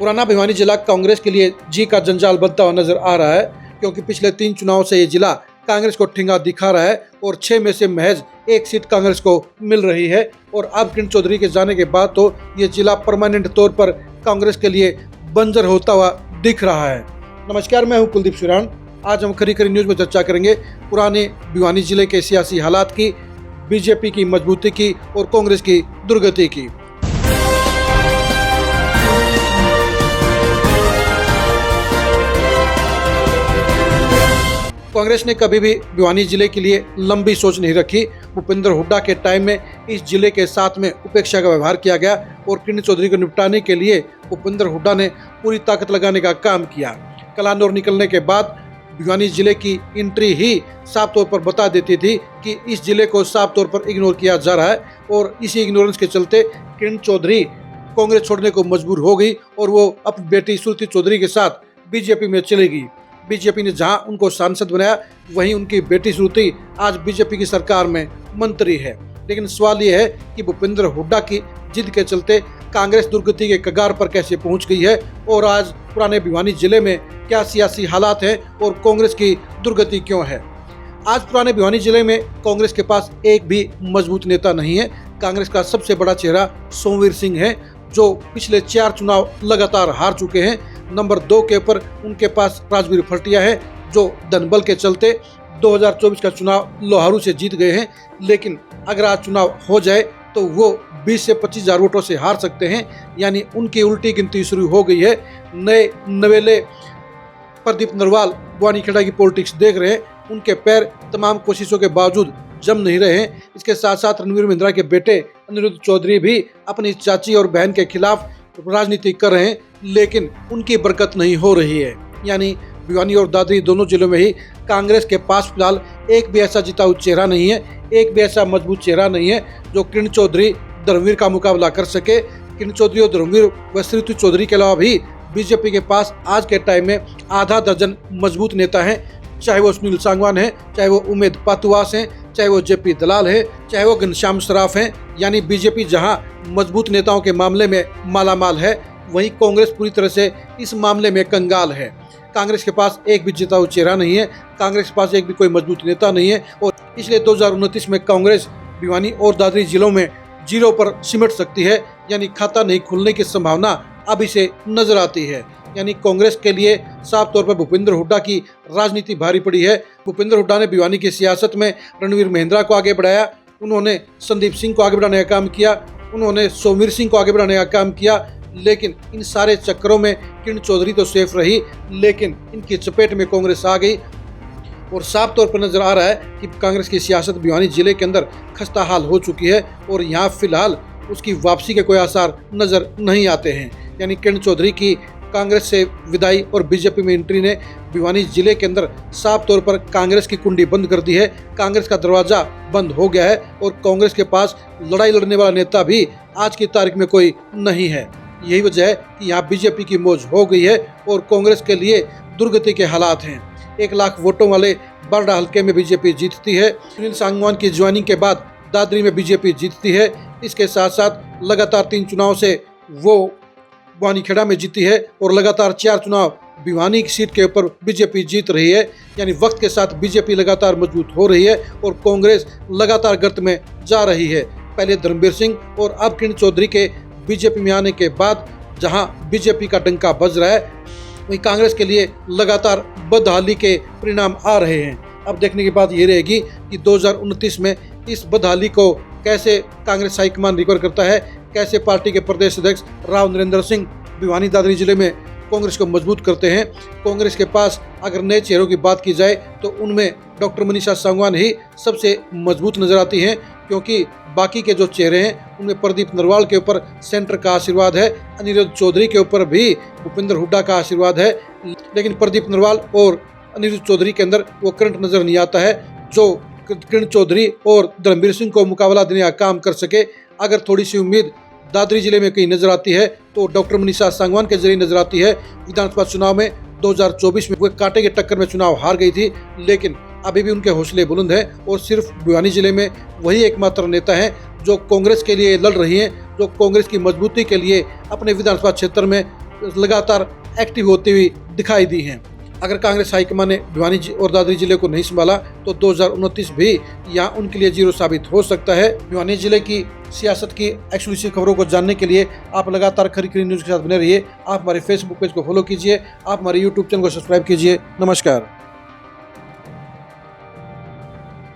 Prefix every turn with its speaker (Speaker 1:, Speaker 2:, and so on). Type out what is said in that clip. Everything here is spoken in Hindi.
Speaker 1: पुराना भिवानी जिला कांग्रेस के लिए जी का जंजाल बनता हुआ नजर आ रहा है, क्योंकि पिछले 3 चुनाव से ये जिला कांग्रेस को ठिंगा दिखा रहा है और 6 में से महज 1 सीट कांग्रेस को मिल रही है। और अब किरण चौधरी के जाने के बाद तो ये जिला परमानेंट तौर पर कांग्रेस के लिए बंजर होता हुआ दिख रहा है। नमस्कार, मैं हूं कुलदीप सुरान। आज हम खरी खरी न्यूज में चर्चा करेंगे पुराने भिवानी जिले के सियासी हालात की, बीजेपी की मजबूती की और कांग्रेस की दुर्गति की। कांग्रेस ने कभी भी भिवानी जिले के लिए लंबी सोच नहीं रखी। भूपेंद्र हुड्डा के टाइम में इस जिले के साथ में उपेक्षा का व्यवहार किया गया और किरण चौधरी को निपटाने के लिए भूपेंद्र हुड्डा ने पूरी ताकत लगाने का काम किया। कलानौर निकलने के बाद भिवानी जिले की एंट्री ही साफ तौर पर बता देती थी कि इस जिले को साफ तौर पर इग्नोर किया जा रहा है और इसी इग्नोरेंस के चलते किरण चौधरी कांग्रेस छोड़ने को मजबूर हो गई और वो अपनी बेटी श्रुति चौधरी के साथ बीजेपी में चली गई। बीजेपी ने जहां उनको सांसद बनाया, वहीं उनकी बेटी श्रुति आज बीजेपी की सरकार में मंत्री है। लेकिन सवाल यह है कि भूपेंद्र हुड्डा की जिद के चलते कांग्रेस दुर्गति के कगार पर कैसे पहुंच गई है और आज पुराने भिवानी जिले में क्या सियासी हालात हैं और कांग्रेस की दुर्गति क्यों है। आज पुराने भिवानी जिले में कांग्रेस के पास एक भी मजबूत नेता नहीं है। कांग्रेस का सबसे बड़ा चेहरा सोमवीर सिंह है, जो पिछले 4 चुनाव लगातार हार चुके हैं। नंबर 2 के ऊपर उनके पास राजवीर फटिया है, जो धनबल के चलते 2024 का चुनाव लोहारू से जीत गए हैं। लेकिन अगर आज चुनाव हो जाए तो वो 20 से 25 हजार वोटों से हार सकते हैं, यानी उनकी उल्टी गिनती शुरू हो गई है। नए नवेले प्रदीप नरवाल बुआनीखेड़ा की पॉलिटिक्स देख रहे हैं, उनके पैर तमाम कोशिशों के बावजूद जम नहीं रहे हैं। इसके साथ साथ रणवीर महिंद्रा के बेटे अनिरुद्ध चौधरी भी अपनी चाची और बहन के खिलाफ राजनीति कर रहे हैं, लेकिन उनकी बरकत नहीं हो रही है। यानी भिवानी और दादरी दोनों जिलों में ही कांग्रेस के पास फिलहाल एक भी ऐसा जिताऊ चेहरा नहीं है, एक भी ऐसा मजबूत चेहरा नहीं है जो किरण चौधरी धर्मवीर का मुकाबला कर सके। किरण चौधरी और धर्मवीर व श्रुति चौधरी के अलावा भी बीजेपी के पास आज के टाइम में आधा दर्जन मजबूत नेता हैं, चाहे वो सुनील सांगवान है, चाहे वो उमेद पातुवास हैं, चाहे वो जेपी दलाल है, चाहे वो घनश्याम सराफ हैं। यानी बीजेपी जहां मजबूत नेताओं के मामले में मालामाल है, वहीं कांग्रेस पूरी तरह से इस मामले में कंगाल है। कांग्रेस के पास एक भी जिताऊ चेहरा नहीं है, कांग्रेस के पास एक भी कोई मजबूत नेता नहीं है और इसलिए 2029 में कांग्रेस भिवानी और दादरी जिलों में 0 पर सिमट सकती है। यानी खाता नहीं खुलने की संभावना अभी से नजर आती है। यानी कांग्रेस के लिए साफ तौर पर भूपेंद्र हुड्डा की राजनीति भारी पड़ी है। भूपेंद्र हुड्डा ने भिवानी की सियासत में रणवीर महिंद्रा को आगे बढ़ाया, उन्होंने संदीप सिंह को आगे बढ़ाने का काम किया, उन्होंने सोमवीर सिंह को आगे बढ़ाने का काम किया। लेकिन इन सारे चक्करों में किरण चौधरी तो सेफ रही, लेकिन इनकी चपेट में कांग्रेस आ गई और साफ तौर पर नजर आ रहा है कि कांग्रेस की सियासत भिवानी जिले के अंदर खस्ता हाल हो चुकी है और यहाँ फिलहाल उसकी वापसी के कोई आसार नजर नहीं आते हैं। यानी किरण चौधरी की कांग्रेस से विदाई और बीजेपी में एंट्री ने भिवानी जिले के अंदर साफ तौर पर कांग्रेस की कुंडी बंद कर दी है। कांग्रेस का दरवाजा बंद हो गया है और कांग्रेस के पास लड़ाई लड़ने वाला नेता भी आज की तारीख में कोई नहीं है। यही वजह है कि यहाँ बीजेपी की मौज हो गई है और कांग्रेस के लिए दुर्गति के हालात हैं। 1 लाख वोटों वाले बारडा हल्के में बीजेपी जीतती है। सुनील सांगवान की ज्वाइनिंग के बाद दादरी में बीजेपी जीतती है। इसके साथ साथ लगातार 3 चुनाव से वो बुआनीखेड़ा में जीती है और लगातार 4 चुनाव भिवानी की सीट के ऊपर बीजेपी जीत रही है। यानी वक्त के साथ बीजेपी लगातार मजबूत हो रही है और कांग्रेस लगातार गर्त में जा रही है। पहले धर्मवीर सिंह और अब किरण चौधरी के बीजेपी में आने के बाद जहां बीजेपी का डंका बज रहा है, वहीं कांग्रेस के लिए लगातार बदहाली के परिणाम आ रहे हैं। अब देखने की बात ये रहेगी कि 2029 में इस बदहाली को कैसे कांग्रेस हाईकमान रिकवर करता है, कैसे पार्टी के प्रदेश अध्यक्ष राव नरेंद्र सिंह भिवानी दादरी जिले में कांग्रेस को मजबूत करते हैं। कांग्रेस के पास अगर नए चेहरों की बात की जाए तो उनमें डॉक्टर मनीषा सांगवान ही सबसे मजबूत नजर आती हैं, क्योंकि बाकी के जो चेहरे हैं उनमें प्रदीप नरवाल के ऊपर सेंटर का आशीर्वाद है, अनिरुद्ध चौधरी के ऊपर भी भूपेंद्र हुड्डा का आशीर्वाद है। लेकिन प्रदीप नरवाल और अनिरुद्ध चौधरी के अंदर वो करंट नजर नहीं आता है जो किरण चौधरी और धर्मवीर सिंह को मुकाबला देने का काम कर सके। अगर थोड़ी सी उम्मीद दादरी जिले में कहीं नजर आती है तो डॉक्टर मनीषा सांगवान के जरिए नजर आती है। विधानसभा चुनाव में 2024 में वो कांटे के टक्कर में चुनाव हार गई थी, लेकिन अभी भी उनके हौसले बुलंद हैं और सिर्फ भिवानी जिले में वही एकमात्र नेता हैं जो कांग्रेस के लिए लड़ रही हैं, जो कांग्रेस की मजबूती के लिए अपने विधानसभा क्षेत्र में लगातार एक्टिव होती हुई दिखाई दी हैं। अगर कांग्रेस हाईकमान ने भिवानी और दादरी जिले को नहीं संभाला तो 2029 भी यहाँ उनके लिए जीरो साबित हो सकता है। भिवानी जिले की सियासत की एक्सक्लूसिव खबरों को जानने के लिए आप लगातार खरी खरी न्यूज के साथ बने रहिए। आप हमारे फेसबुक पेज को फॉलो कीजिए, आप हमारे यूट्यूब चैनल को सब्सक्राइब कीजिए। नमस्कार।